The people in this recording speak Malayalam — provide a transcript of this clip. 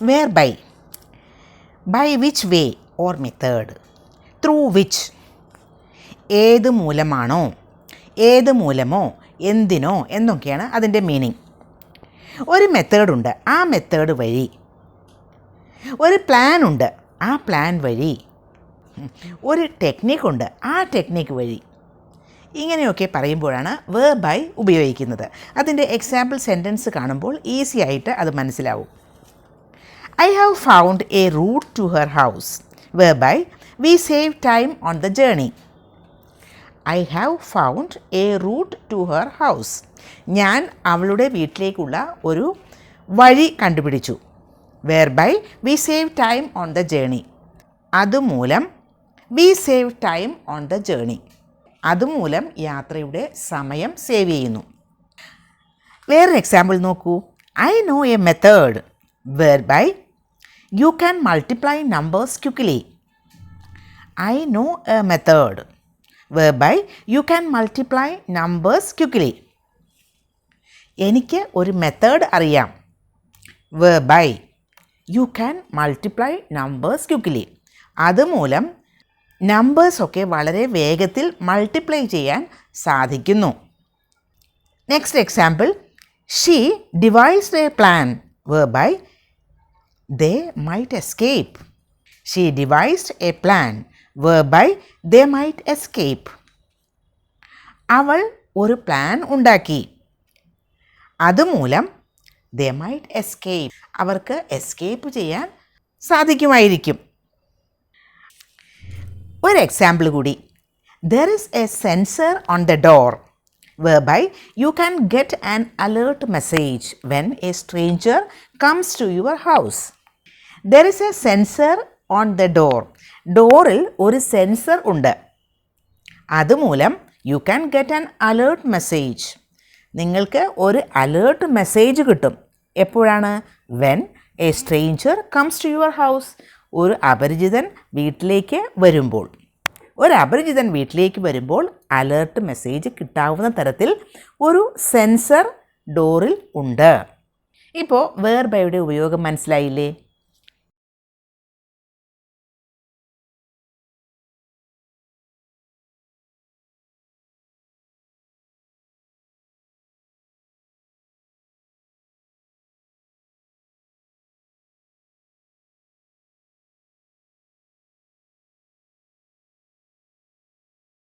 Where by which way or method, through which ഏത് മൂലമാണോ, ഏത് മൂലമോ, എന്തിനോ എന്നൊക്കെയാണ് അതിൻ്റെ മീനിങ്. ഒരു മെത്തേഡുണ്ട്, ആ മെത്തേഡ് വഴി. ഒരു പ്ലാൻ ഉണ്ട്, ആ പ്ലാൻ വഴി. ഒരു ടെക്നിക്കുണ്ട്, ആ ടെക്നിക്ക് വഴി. ഇങ്ങനെയൊക്കെ പറയുമ്പോഴാണ് വേർ ബൈ ഉപയോഗിക്കുന്നത്. അതിൻ്റെ എക്സാമ്പിൾ സെൻറ്റൻസ് കാണുമ്പോൾ ഈസി ആയിട്ട് അത് മനസ്സിലാവും. I have found a route to her house, whereby we save time on the journey. I have found a route to her house. ഞാൻ അവളുടെ വീട്ടിലേക്കുള്ള ഒരു വഴി കണ്ടുപിടിച്ചു. whereby we save time on the journey. അതുമൂലം we save time on the journey. അതുമൂലം യാത്രയുടെ സമയം സേവ് ചെയ്യുന്നു. വേറൊരു എക്സാമ്പിൾ നോക്കൂ. I know a method whereby you can multiply numbers quickly. I know a method whereby you can multiply numbers quickly. എനിക്ക് ഒരു മെത്തേഡ് അറിയാം. whereby you can multiply numbers quickly. അതുമൂലം നമ്പേഴ്സൊക്കെ വളരെ വേഗത്തിൽ മൾട്ടിപ്ലൈ ചെയ്യാൻ സാധിക്കുന്നു. Next example. She devised a plan whereby they might escape. She devised a plan whereby they might escape. അവൾ ഒരു പ്ലാൻ ഉണ്ടാക്കി. അതുമൂലം they might escape. അവർക്ക് എസ്കേപ്പ് ചെയ്യാൻ സാധിക്കുമായിരിക്കും. ഒരു എക്സാമ്പിൾ കൂടി. There is a sensor on the door whereby you can get an alert message when a stranger comes to your house. There is a sensor on the door. ഡോറിൽ ഒരു സെൻസർ ഉണ്ട്. അതുമൂലം you can get an alert message. നിങ്ങൾക്ക് ഒരു അലേർട്ട് മെസ്സേജ് കിട്ടും. എപ്പോഴാണ്? when a stranger comes to your house. ഒരു അപരിചിതൻ വീട്ടിലേക്ക് വരുമ്പോൾ. ഒരു അപരിചിതൻ വീട്ടിലേക്ക് വരുമ്പോൾ അലേർട്ട് മെസ്സേജ് കിട്ടാവുന്ന തരത്തിൽ ഒരു സെൻസർ ഡോറിൽ ഉണ്ട്. ഇപ്പോൾ വേർ ബൈയുടെ ഉപയോഗം മനസ്സിലായില്ലേ?